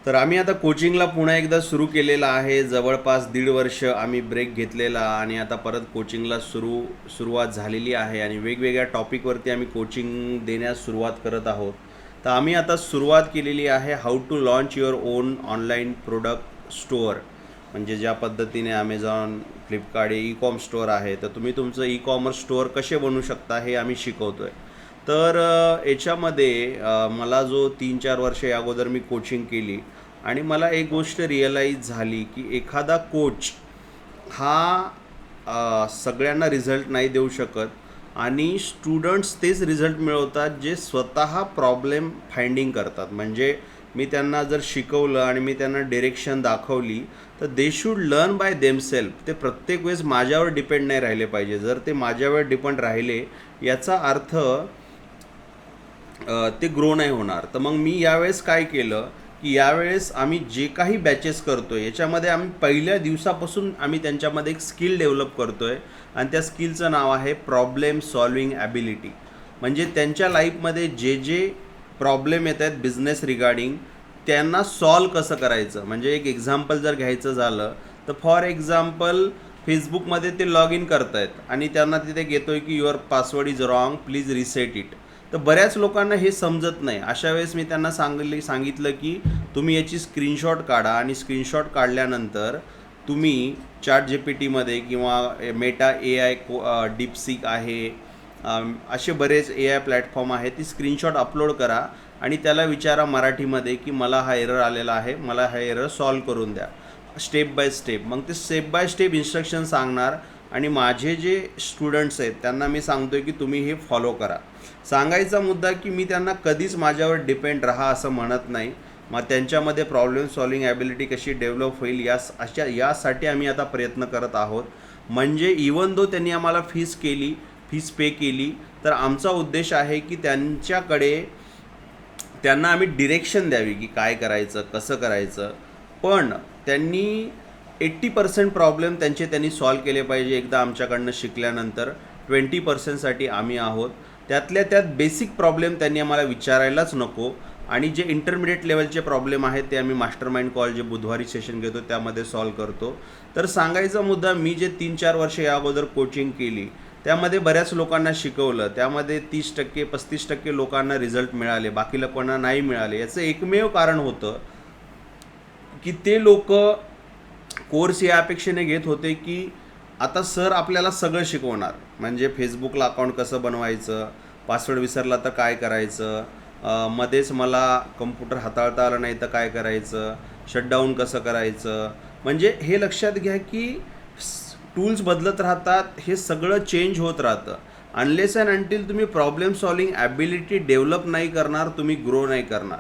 तर आम्ही आता कोचिंगला पुन्हा एकदा सुरू केलेलं आहे. जवळपास 1.5 वर्ष आम्ही ब्रेक घेतलेला आणि आता परत कोचिंगला सुरुवात झालेली आहे आणि वेगवेगळ्या टॉपिकवरती आम्ही कोचिंग देण्यास सुरुवात करत आहोत. तर आम्ही आता सुरुवात केलेली आहे how to launch your own online product store. म्हणजे ज्या पद्धतीने Amazon, Flipkart e com store आहे, तर तुम्ही तुमचं ई कॉमर्स स्टोअर कसे बनवू शकता हे आम्ही शिकवतो आहे. तर याच्यामध्ये मला जो 3-4 वर्ष अगोदर मी कोचिंग केली आणि मला एक गोष्ट रिअलाईज झाली की एखादा कोच हा सगळ्यांना रिझल्ट नाही देऊ शकत आणि स्टुडंट्स तेच रिझल्ट मिळवतात जे स्वतः प्रॉब्लेम फाइंडिंग करतात. म्हणजे मी त्यांना जर शिकवलं आणि मी त्यांना डिरेक्शन दाखवली तर they should learn by themselves. ते प्रत्येक वेळेस माझ्यावर डिपेंड नाही राहिले पाहिजे. जर ते माझ्यावर डिपेंड राहिले याचा अर्थ ते ग्रो नाही होणार. तर मग मी यावेळेस काय केलं की यावेळेस आम्ही जे काही बॅचेस करतो आहे याच्यामध्ये आम्ही पहिल्या दिवसापासून आम्ही त्यांच्यामध्ये एक स्किल डेव्हलप करतो आहे आणि त्या स्किलचं नाव आहे प्रॉब्लेम सॉल्विंग ॲबिलिटी. म्हणजे त्यांच्या लाईफमध्ये जे जे प्रॉब्लेम येत आहेत बिझनेस रिगार्डिंग त्यांना सॉल्व कसं करायचं. म्हणजे एक एक्झाम्पल जर घ्यायचं झालं तर फॉर एक्झाम्पल फेसबुकमध्ये ते लॉग इन करत आहेत आणि त्यांना तिथे येतो आहे की your password is wrong, please reset it. तर बऱ्याच लोकांना हे समजत नाही. अशा वेळेस मी त्यांना सांगितलं की तुम्ही याची स्क्रीनशॉट काढा आणि स्क्रीनशॉट काढल्यानंतर तुम्ही चॅट जीपीटीमध्ये किंवा मेटा AI डीपसीक आहे, असे बरेच AI प्लॅटफॉर्म आहे, ती स्क्रीनशॉट अपलोड करा आणि त्याला विचारा मराठीमध्ये की मला हा एरर आलेला आहे, मला हा एरर सॉल्व करून द्या स्टेप बाय स्टेप. मग ते स्टेप बाय स्टेप इन्स्ट्रक्शन सांगणार आणि माझे जे स्टुडंट्स आहेत त्यांना मी सांगतो आहे की तुम्ही हे फॉलो करा. सांगायचा मुद्दा की मी त्यांना कधीच माझ्यावर डिपेंड राहा असं म्हणत नाही. मग त्यांच्यामध्ये प्रॉब्लेम सॉल्विंग ॲबिलिटी कशी डेव्हलप होईल यासाठी आम्ही आता प्रयत्न करत आहोत. म्हणजे इवन दो त्यांनी आम्हाला फीस पे केली तर आमचा उद्देश आहे की त्यांना आम्ही डिरेक्शन द्यावी की काय करायचं, कसं करायचं. पण त्यांनी 80% प्रॉब्लेम त्यांनी सॉल्व केले पाहिजे एकदा आमच्याकडनं शिकल्यानंतर. 20%साठी आम्ही आहोत. त्यातल्या त्यात बेसिक प्रॉब्लेम त्यांनी आम्हाला विचारायलाच नको आणि जे इंटरमिडिएट लेवलचे प्रॉब्लेम आहेत ते आम्ही मास्टर माइंड कॉल जे बुधवारी सेशन घेतो त्यामध्ये सॉल्व करतो. तर सांगायचा मुद्दा, मी जे 3-4 वर्ष या अगोदर कोचिंग केली त्यामध्ये बऱ्याच लोकांना शिकवलं. त्यामध्ये 30%-35% लोकांना रिझल्ट मिळाले, बाकी लोकांना नाही मिळाले. याचं एकमेव कारण होतं की ते लोक कोर्स या अपेक्षेने घेत होते की आता सर आपल्याला सगळं शिकवणार. म्हणजे फेसबुकला अकाउंट कसं बनवायचं, पासवर्ड विसरला तर काय करायचं, मध्येच मला कम्प्युटर हाताळता आलं नाही तर काय करायचं, शटडाऊन कसं करायचं. म्हणजे हे लक्षात घ्या की टूल्स बदलत राहतात, हे सगळं चेंज होत राहतं. अनलेस अँड अनटिल तुम्ही प्रॉब्लेम सॉल्विंग ॲबिलिटी डेव्हलप नाही करणार, तुम्ही ग्रो नाही करणार.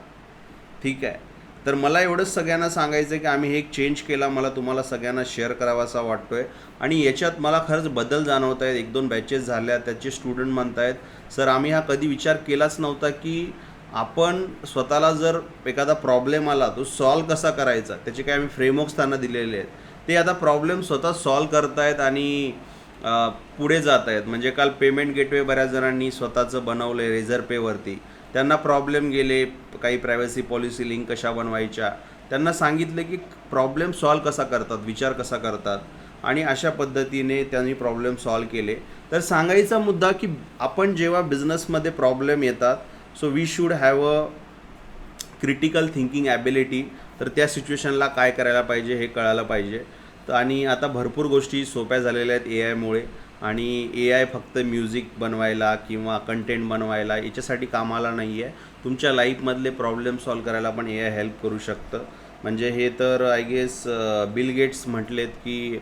ठीक आहे. तर मला एवढंच सगळ्यांना सांगायचं आहे की आम्ही हे एक चेंज केला, मला तुम्हाला सगळ्यांना शेअर करावासा वाटतो आहे. आणि याच्यात मला खरंच बदल जाणवत आहेत. 1-2 बॅचेस झाल्या, त्याचे स्टुडंट म्हणत आहेत सर आम्ही हा कधी विचार केलाच नव्हता की आपण स्वतःला जर एखादा प्रॉब्लेम आला तो सॉल्व कसा करायचा, त्याचे काय आम्ही फ्रेमवर्क्स त्यांना दिलेले आहेत. ते आता प्रॉब्लेम स्वतः सॉल्व करत आहेत आणि पुढे जात आहेत. म्हणजे काल पेमेंट गेटवे बऱ्याच जणांनी स्वतःचं बनवलं आहे रेझर पेवरती. त्यांना प्रॉब्लेम गेले, काही प्रायव्हसी पॉलिसी लिंक कशा बनवायच्या, त्यांना सांगितलं की प्रॉब्लेम सॉल्व कसा करतात, विचार कसा करतात आणि अशा पद्धतीने त्यांनी प्रॉब्लेम सॉल्व केले. तर सांगायचा मुद्दा की आपण जेव्हा बिझनेसमध्ये प्रॉब्लेम येतात so we should have a critical thinking ability. तर त्या सिच्युएशनला काय करायला पाहिजे हे कळायला पाहिजे. तर आणि आता भरपूर गोष्टी सोप्या झालेल्या आहेत AIमुळे. आणि AI फक्त म्युझिक बनवायला किंवा कंटेंट बनवायला याच्यासाठी कामाला नाही आहे. तुमच्या लाईफमधले प्रॉब्लेम सॉल्व करायला पण AI हेल्प करू शकतं. म्हणजे हे तर आय गेस बिल गेट्स म्हटलेत की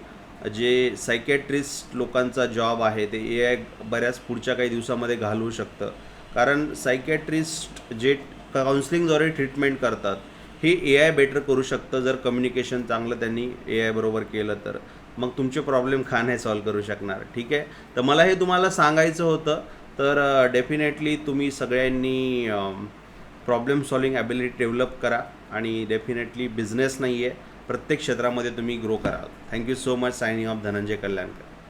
जे सायकॅट्रिस्ट लोकांचा जॉब आहे ते AI बऱ्याच पुढच्या काही दिवसामध्ये घालवू शकतं. कारण सायकॅट्रिस्ट जे काउन्सिलिंगद्वारे ट्रीटमेंट करतात हे AI बेटर करू शकतं जर कम्युनिकेशन चांगलं त्यांनी AI बरोबर केलं तर. मग तुमचे प्रॉब्लेम का नाही सॉल्व करू शकणार. ठीक आहे. तर मला हे तुम्हाला सांगायचं होतं. तर डेफिनेटली तुम्ही सगळ्यांनी प्रॉब्लेम सॉल्विंग ॲबिलिटी डेव्हलप करा आणि डेफिनेटली बिझनेस नाही आहे, प्रत्येक क्षेत्रामध्ये तुम्ही ग्रो करा. Thank you so much. Signing off Dhananjay Kalyankar.